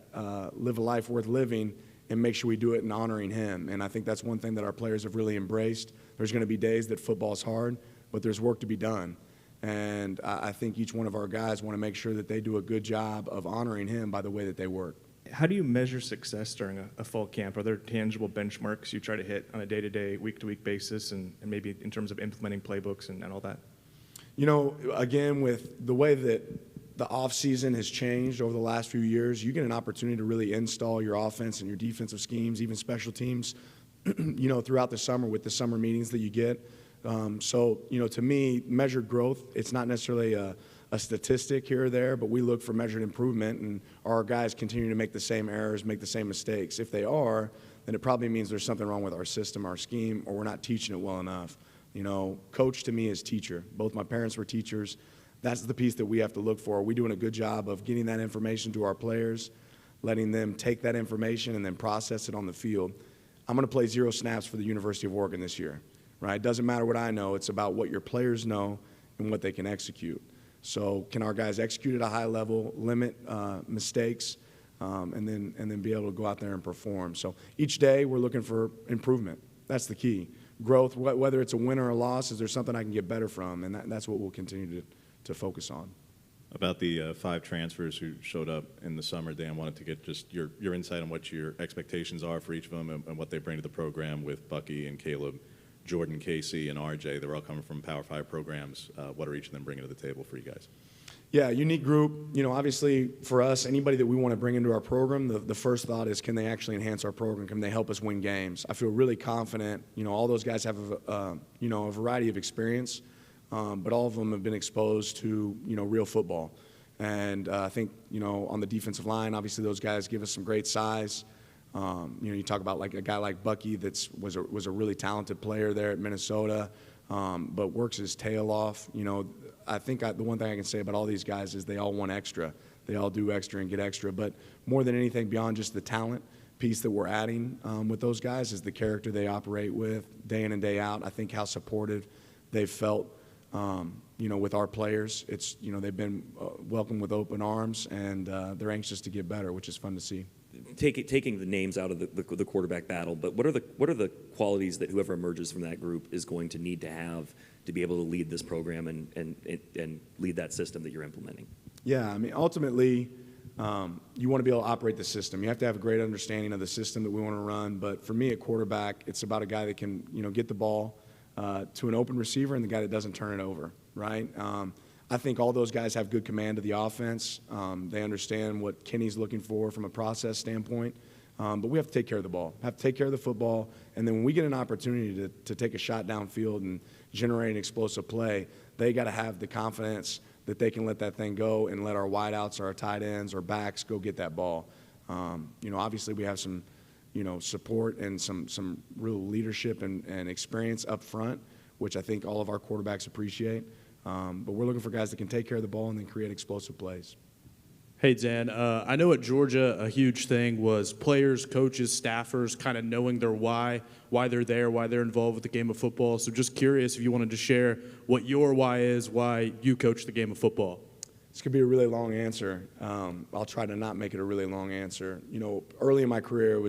live a life worth living and make sure we do it in honoring him. And I think that's one thing that our players have really embraced. There's going to be days that football's hard, but there's work to be done. And I think each one of our guys want to make sure that they do a good job of honoring him by the way that they work. How do you measure success during a fall camp? Are there tangible benchmarks you try to hit on a day-to-day, week-to-week basis, and maybe in terms of implementing playbooks and all that? Again, with the way that the offseason has changed over the last few years, you get an opportunity to really install your offense and your defensive schemes, even special teams, throughout the summer with the summer meetings that you get. So, to me, measured growth, it's not necessarily a a statistic here or there, but we look for measured improvement, and are our guys continue to make the same errors, make the same mistakes? If they are, then it probably means there's something wrong with our system, our scheme, or we're not teaching it well enough. You know, coach to me is teacher. Both my parents were teachers. That's the piece that we have to look for. Are we doing a good job of getting that information to our players, letting them take that information and then process it on the field? I'm going to play 0 snaps for the University of Oregon this year, right? It doesn't matter what I know. It's about what your players know and what they can execute. So can our guys execute at a high level, limit mistakes, and then be able to go out there and perform? So each day we're looking for improvement. That's the key. Growth, whether it's a win or a loss, is there something I can get better from? And that's what we'll continue to focus on. About the 5 transfers who showed up in the summer, Dan, wanted to get just your insight on what your expectations are for each of them and what they bring to the program with Bucky and Caleb, Jordan, Casey, and RJ. They're all coming from Power 5 programs. What are each of them bringing to the table for you guys? Yeah, unique group. You know, obviously for us, anybody that we want to bring into our program, the first thought is, can they actually enhance our program? Can they help us win games? I feel really confident. You know, all those guys have a variety of experience, but all of them have been exposed to, real football. And I think, on the defensive line, obviously those guys give us some great size. You talk about like a guy like Bucky was a really talented player there at Minnesota, but works his tail off. I think the one thing I can say about all these guys is they all want extra. They all do extra and get extra. But more than anything, beyond just the talent piece that we're adding with those guys, is the character they operate with day in and day out. I think how supportive they've felt, with our players. It's, they've been welcomed with open arms, and they're anxious to get better, which is fun to see. Taking the names out of the quarterback battle, but what are the qualities that whoever emerges from that group is going to need to have to be able to lead this program and lead that system that you're implementing? Yeah, I mean, ultimately, you want to be able to operate the system. You have to have a great understanding of the system that we want to run. But for me, at quarterback, it's about a guy that can, get the ball to an open receiver and the guy that doesn't turn it over, right? I think all those guys have good command of the offense. They understand what Kenny's looking for from a process standpoint. But we have to take care of the ball, have to take care of the football. And then when we get an opportunity to take a shot downfield and generate an explosive play, they got to have the confidence that they can let that thing go and let our wideouts or our tight ends or backs go get that ball. Obviously we have some, support and some real leadership and experience up front, which I think all of our quarterbacks appreciate. But we're looking for guys that can take care of the ball and then create explosive plays. Hey, Dan, I know at Georgia a huge thing was players, coaches, staffers kind of knowing their why they're there, why they're involved with the game of football. So just curious if you wanted to share what your why is, why you coach the game of football. This could be a really long answer. I'll try to not make it a really long answer. Early in my career,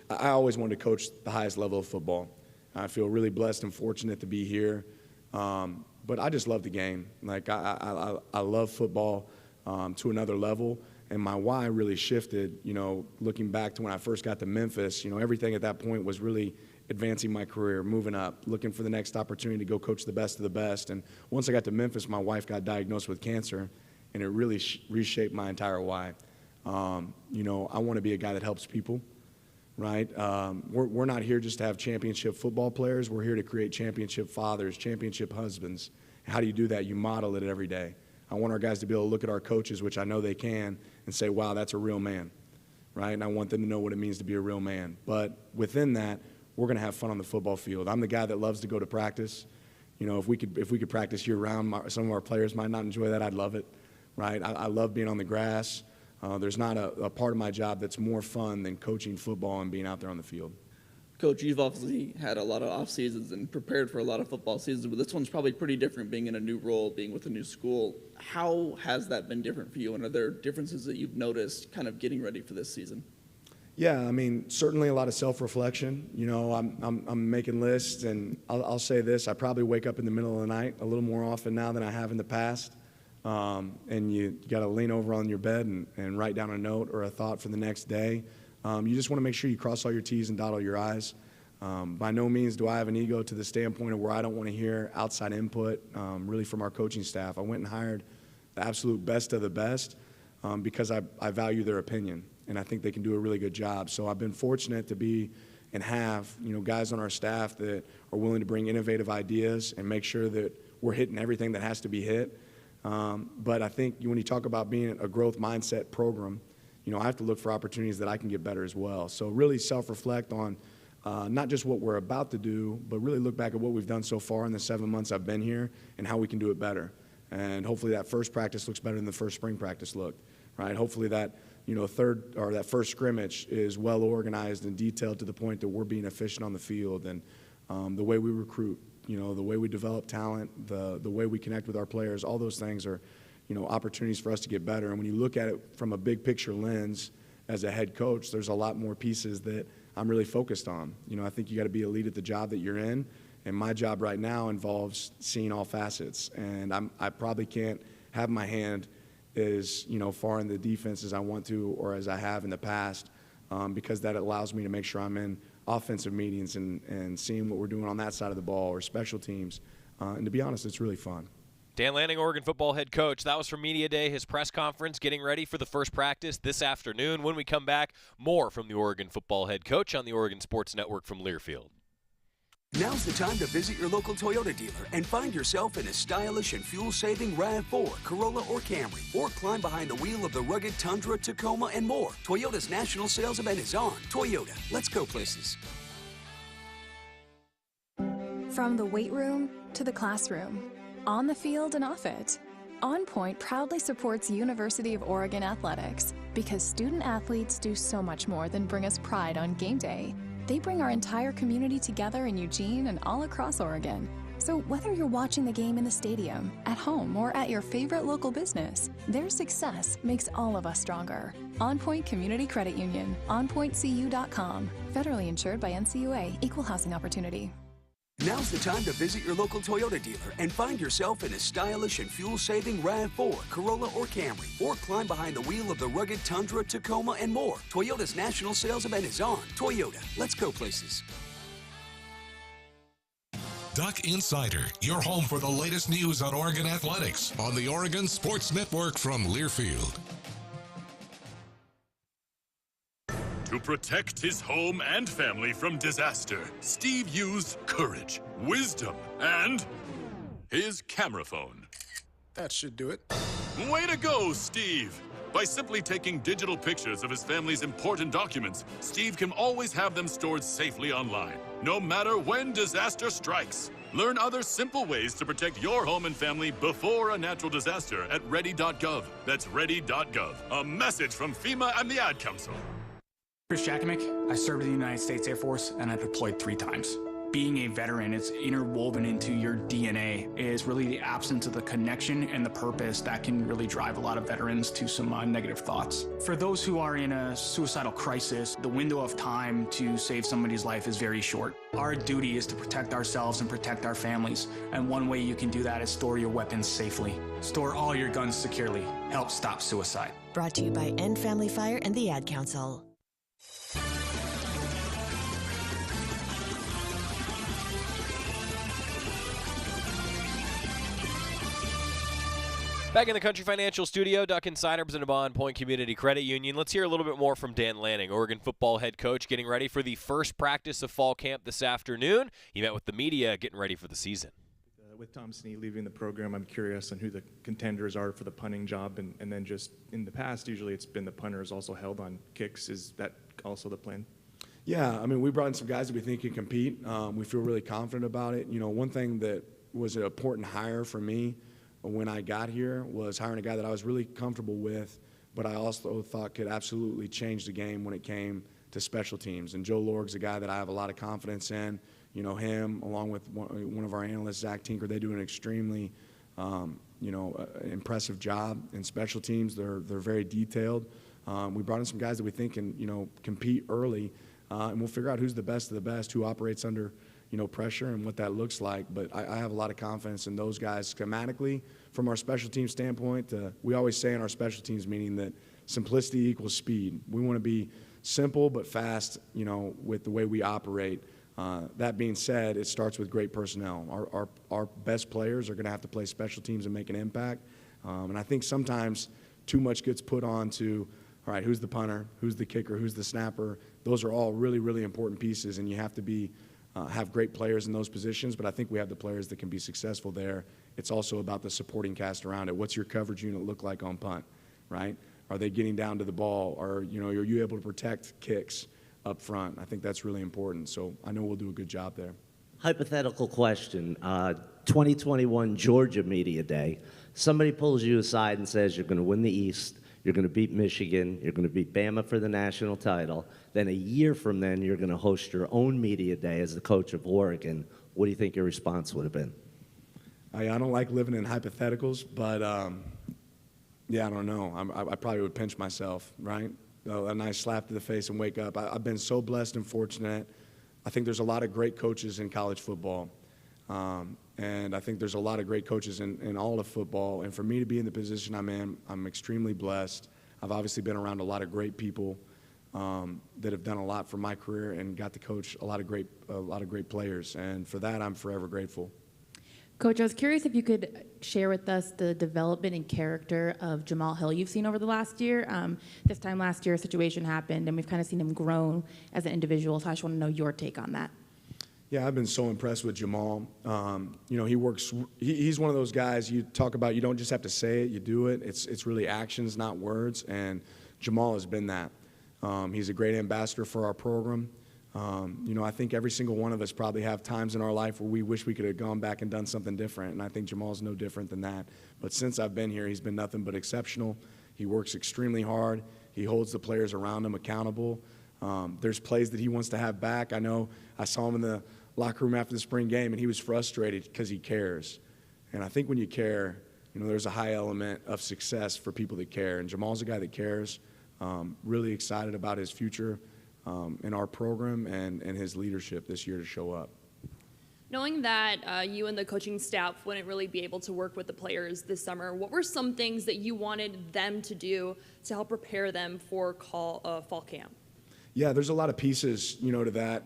I always wanted to coach the highest level of football. I feel really blessed and fortunate to be here. But I just love the game. Like, I love football to another level. And my why really shifted, looking back to when I first got to Memphis. Everything at that point was really advancing my career, moving up, looking for the next opportunity to go coach the best of the best. And once I got to Memphis, my wife got diagnosed with cancer, and it really reshaped my entire why. I want to be a guy that helps people, right? We're not here just to have championship football players. We're here to create championship fathers, championship husbands. How do you do that? You model it every day. I want our guys to be able to look at our coaches, which I know they can, and say, wow, that's a real man, right? And I want them to know what it means to be a real man. But within that, we're going to have fun on the football field. I'm the guy that loves to go to practice. If we could practice year-round, some of our players might not enjoy that. I'd love it, right? I love being on the grass. There's not a part of my job that's more fun than coaching football and being out there on the field. Coach, you've obviously had a lot of off seasons and prepared for a lot of football seasons, but this one's probably pretty different, being in a new role, being with a new school. How has that been different for you, and are there differences that you've noticed kind of getting ready for this season? Yeah, I mean, certainly a lot of self-reflection. I'm making lists, and I'll say this: I probably wake up in the middle of the night a little more often now than I have in the past. And you got to lean over on your bed and write down a note or a thought for the next day. You just want to make sure you cross all your T's and dot all your I's. By no means do I have an ego to the standpoint of where I don't want to hear outside input, really from our coaching staff. I went and hired the absolute best of the best because I value their opinion, and I think they can do a really good job. So I've been fortunate to be and have guys on our staff that are willing to bring innovative ideas and make sure that we're hitting everything that has to be hit. But I think when you talk about being a growth mindset program, I have to look for opportunities that I can get better as well. So really self-reflect on not just what we're about to do, but really look back at what we've done so far in the 7 months I've been here and how we can do it better. And hopefully that first practice looks better than the first spring practice looked, right? Hopefully that, that first scrimmage is well organized and detailed to the point that we're being efficient on the field, and the way we recruit, the way we develop talent, the way we connect with our players, all those things are, opportunities for us to get better. And when you look at it from a big picture lens as a head coach, there's a lot more pieces that I'm really focused on. I think you got to be elite at the job that you're in, and my job right now involves seeing all facets. And I probably can't have my hand as far in the defense as I want to or as I have in the past, because that allows me to make sure I'm in offensive meetings and seeing what we're doing on that side of the ball or special teams. And to be honest, it's really fun. Dan Lanning, Oregon football head coach. That was from Media Day, his press conference, getting ready for the first practice this afternoon. When we come back, more from the Oregon football head coach on the Oregon Sports Network from Learfield. Now's the time to visit your local Toyota dealer and find yourself in a stylish and fuel-saving RAV4, Corolla, or Camry, or climb behind the wheel of the rugged Tundra, Tacoma, and more. Toyota's national sales event is on. Toyota, let's go places. From the weight room to the classroom, on the field and off it, On Point proudly supports University of Oregon athletics because student athletes do so much more than bring us pride on game day. They bring our entire community together in Eugene and all across Oregon. So whether you're watching the game in the stadium, at home, or at your favorite local business, their success makes all of us stronger. On Point Community Credit Union, onpointcu.com. Federally insured by NCUA, Equal Housing Opportunity. Now's the time to visit your local Toyota dealer and find yourself in a stylish and fuel-saving RAV4, Corolla, or Camry, or climb behind the wheel of the rugged Tundra, Tacoma, and more. Toyota's national sales event is on. Toyota, let's go places. Duck Insider, your home for the latest news on Oregon athletics on the Oregon Sports Network from Learfield. To protect his home and family from disaster, Steve used courage, wisdom, and his camera phone. That should do it. Way to go, Steve! By simply taking digital pictures of his family's important documents, Steve can always have them stored safely online, no matter when disaster strikes. Learn other simple ways to protect your home and family before a natural disaster at ready.gov. That's ready.gov. A message from FEMA and the Ad Council. Chris Jakimick, I served in the United States Air Force and I deployed 3 times. Being a veteran, it's interwoven into your DNA. Is really the absence of the connection and the purpose that can really drive a lot of veterans to some negative thoughts. For those who are in a suicidal crisis, the window of time to save somebody's life is very short. Our duty is to protect ourselves and protect our families. And one way you can do that is store your weapons safely. Store all your guns securely. Help stop suicide. Brought to you by End Family Fire and the Ad Council. Back in the Country Financial Studio, Duck Insider presented by On Point Community Credit Union. Let's hear a little bit more from Dan Lanning, Oregon football head coach, getting ready for the first practice of fall camp this afternoon. He met with the media getting ready for the season. With Tom Snee leaving the program, I'm curious on who the contenders are for the punting job, and then just in the past, usually it's been the punter is also held on kicks. Is that also the plan? Yeah, I mean, we brought in some guys that we think can compete. We feel really confident about it. One thing that was an important hire for me when I got here was hiring a guy that I was really comfortable with, but I also thought could absolutely change the game when it came to special teams. And Joe Lorg's a guy that I have a lot of confidence in. Him, along with one of our analysts, Zach Tinker, they do an extremely, impressive job in special teams. They're very detailed. We brought in some guys that we think can, compete early, and we'll figure out who's the best of the best, who operates under pressure and what that looks like. But I have a lot of confidence in those guys schematically. From our special team standpoint, we always say in our special teams meeting that simplicity equals speed. We want to be simple but fast, with the way we operate. That being said, it starts with great personnel. Our best players are going to have to play special teams and make an impact. And I think sometimes too much gets put on to, all right, who's the punter, who's the kicker, who's the snapper. Those are all really, really important pieces, and you have to be have great players in those positions, but I think we have the players that can be successful there. It's also about the supporting cast around it. What's your coverage unit look like on punt, right? Are they getting down to the ball? Or, are you able to protect kicks up front? I think that's really important. So I know we'll do a good job there. Hypothetical question. 2021 Georgia Media Day. Somebody pulls you aside and says you're going to win the East, you're going to beat Michigan, you're going to beat Bama for the national title. Then a year from then, you're going to host your own media day as the coach of Oregon. What do you think your response would have been? I don't like living in hypotheticals, but yeah, I don't know. I probably would pinch myself, right? A nice slap to the face and wake up. I've been so blessed and fortunate. I think there's a lot of great coaches in college football. And I think there's a lot of great coaches in all of football. And for me to be in the position I'm in, I'm extremely blessed. I've obviously been around a lot of great people that have done a lot for my career and got to coach a lot of great players. And for that, I'm forever grateful. Coach, I was curious if you could share with us the development and character of Jamal Hill you've seen over the last year. This time last year, a situation happened, and we've kind of seen him grow as an individual. So I just want to know your take on that. Yeah, I've been so impressed with Jamal. He's one of those guys you talk about, you don't just have to say it, you do it. It's really actions, not words, and Jamal has been that. He's a great ambassador for our program. I think every single one of us probably have times in our life where we wish we could have gone back and done something different, and I think Jamal's no different than that. But since I've been here, he's been nothing but exceptional. He works extremely hard. He holds the players around him accountable. There's plays that he wants to have back. I know I saw him in the locker room after the spring game, and he was frustrated because he cares. And I think when you care, there's a high element of success for people that care. And Jamal's a guy that cares, really excited about his future in our program and his leadership this year to show up. Knowing that you and the coaching staff wouldn't really be able to work with the players this summer, what were some things that you wanted them to do to help prepare them for fall camp? Yeah, there's a lot of pieces, to that.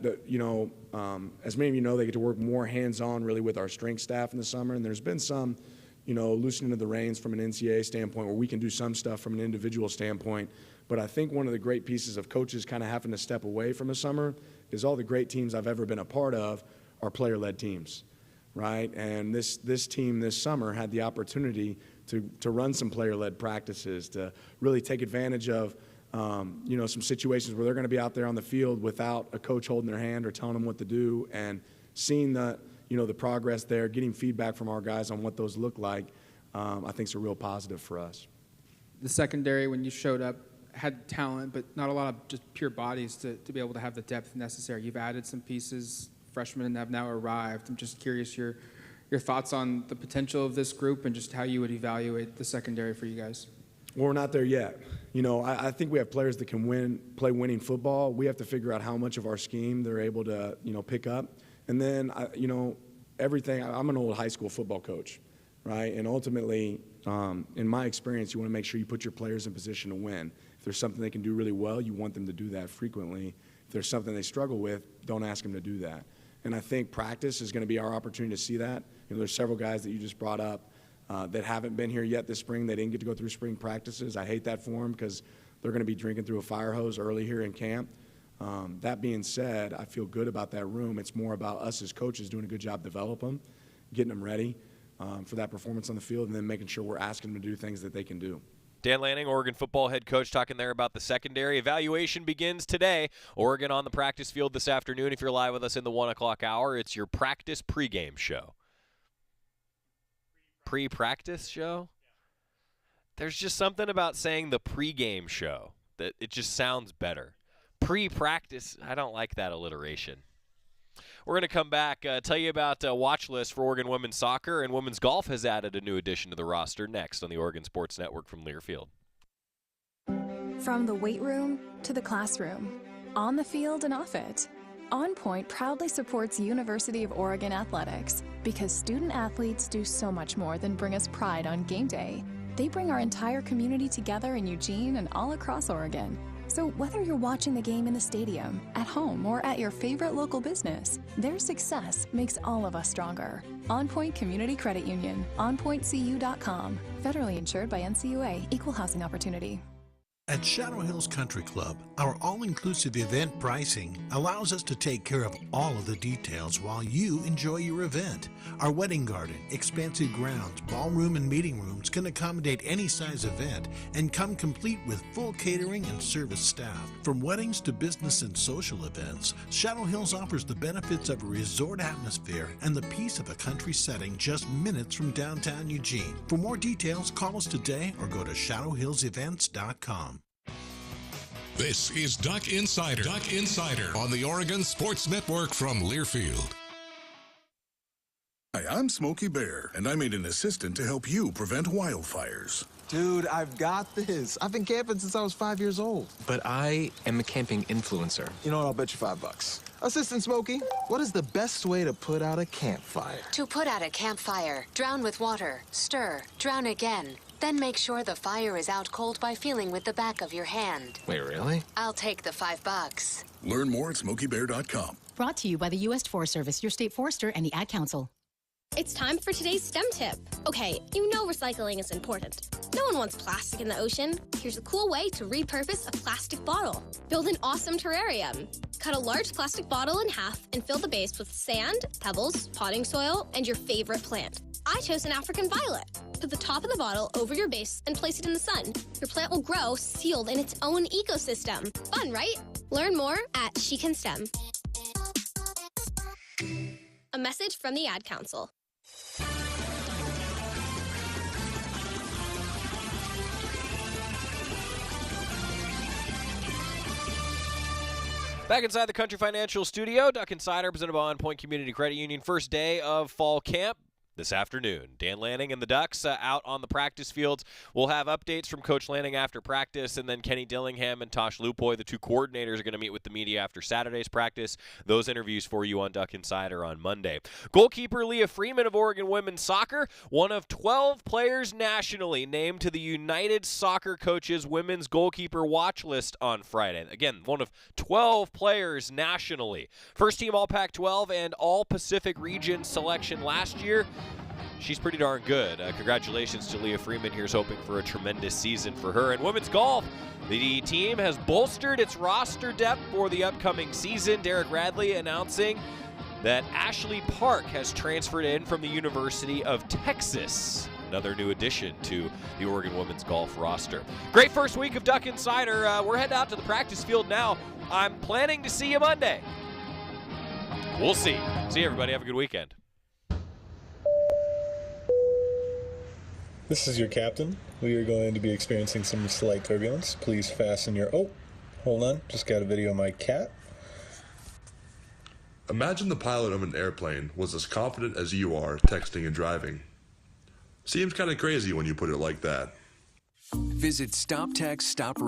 As many of you know, they get to work more hands-on really with our strength staff in the summer, and there's been some, loosening of the reins from an NCAA standpoint where we can do some stuff from an individual standpoint. But I think one of the great pieces of coaches kind of having to step away from the summer is all the great teams I've ever been a part of are player-led teams, right? And this team this summer had the opportunity to run some player-led practices, to really take advantage of some situations where they're going to be out there on the field without a coach holding their hand or telling them what to do, and seeing the progress there, getting feedback from our guys on what those look like, I think is a real positive for us. The secondary, when you showed up, had talent, but not a lot of just pure bodies to be able to have the depth necessary. You've added some pieces, freshmen have now arrived. I'm just curious your thoughts on the potential of this group and just how you would evaluate the secondary for you guys. Well, we're not there yet. I think we have players that can play winning football. We have to figure out how much of our scheme they're able to, pick up. And then, everything. I'm an old high school football coach, right? And ultimately, in my experience, you want to make sure you put your players in position to win. If there's something they can do really well, you want them to do that frequently. If there's something they struggle with, don't ask them to do that. And I think practice is going to be our opportunity to see that. There's several guys that you just brought up that haven't been here yet this spring. They didn't get to go through spring practices. I hate that for them because they're going to be drinking through a fire hose early here in camp. That being said, I feel good about that room. It's more about us as coaches doing a good job developing them, getting them ready for that performance on the field, and then making sure we're asking them to do things that they can do. Dan Lanning, Oregon football head coach, talking there about the secondary. Evaluation begins today. Oregon on the practice field this afternoon. If you're live with us in the 1 o'clock hour, it's your practice pregame show. Pre-practice show? There's just something about saying the pregame show that it just sounds better. Pre-practice, I don't like that alliteration. We're going to come back, tell you about a watch list for Oregon women's soccer, and women's golf has added a new addition to the roster next on the Oregon Sports Network from Learfield. From the weight room to the classroom, on the field and off it, On Point proudly supports University of Oregon athletics because student athletes do so much more than bring us pride on game day. They bring our entire community together in Eugene and all across Oregon. So whether you're watching the game in the stadium, at home, or at your favorite local business, their success makes all of us stronger. On Point Community Credit Union, onpointcu.com. Federally insured by NCUA, Equal Housing Opportunity. At Shadow Hills Country Club, our all-inclusive event pricing allows us to take care of all of the details while you enjoy your event. Our wedding garden, expansive grounds, ballroom, and meeting rooms can accommodate any size event and come complete with full catering and service staff. From weddings to business and social events, Shadow Hills offers the benefits of a resort atmosphere and the peace of a country setting just minutes from downtown Eugene. For more details, call us today or go to shadowhillsevents.com. This is Duck Insider. Duck Insider on the Oregon Sports Network from Learfield. Hi, I'm Smokey Bear, and I made an assistant to help you prevent wildfires. Dude, I've got this. I've been camping since I was 5 years old. But I am a camping influencer. You know what? I'll bet you $5. Assistant Smokey, what is the best way to put out a campfire? To put out a campfire, drown with water, stir, drown again. Then make sure the fire is out cold by feeling with the back of your hand. Wait, really? I'll take the $5. Learn more at SmokeyBear.com. Brought to you by the U.S. Forest Service, your state forester, and the Ad Council. It's time for today's STEM tip. Okay, you know recycling is important. No one wants plastic in the ocean. Here's a cool way to repurpose a plastic bottle. Build an awesome terrarium. Cut a large plastic bottle in half and fill the base with sand, pebbles, potting soil, and your favorite plant. I chose an African violet. Put the top of the bottle over your base and place it in the sun. Your plant will grow sealed in its own ecosystem. Fun, right? Learn more at She Can STEM. A message from the Ad Council. Back inside the Country Financial Studio, Duck Insider presented by On Point Community Credit Union. First day of fall camp this afternoon. Dan Lanning and the Ducks out on the practice fields. We'll have updates from Coach Lanning after practice, and then Kenny Dillingham and Tosh Lupoy, the two coordinators, are going to meet with the media after Saturday's practice. Those interviews for you on Duck Insider on Monday. Goalkeeper Leah Freeman of Oregon Women's Soccer, one of 12 players nationally named to the United Soccer Coaches Women's Goalkeeper Watch List on Friday. Again, one of 12 players nationally. First team All Pac-12 and All Pacific Region selection last year. She's pretty darn good. Congratulations to Leah Freeman. Here's hoping for a tremendous season for her. And women's golf, the team has bolstered its roster depth for the upcoming season. Derek Radley announcing that Ashley Park has transferred in from the University of Texas. Another new addition to the Oregon women's golf roster. Great first week of Duck Insider. We're heading out to the practice field now. I'm planning to see you Monday. We'll see. See you, everybody. Have a good weekend. This is your captain. We are going to be experiencing some slight turbulence. Please fasten your... Oh, hold on. Just got a video of my cat. Imagine the pilot of an airplane was as confident as you are texting and driving. Seems kind of crazy when you put it like that. Visit StopTextStopRec.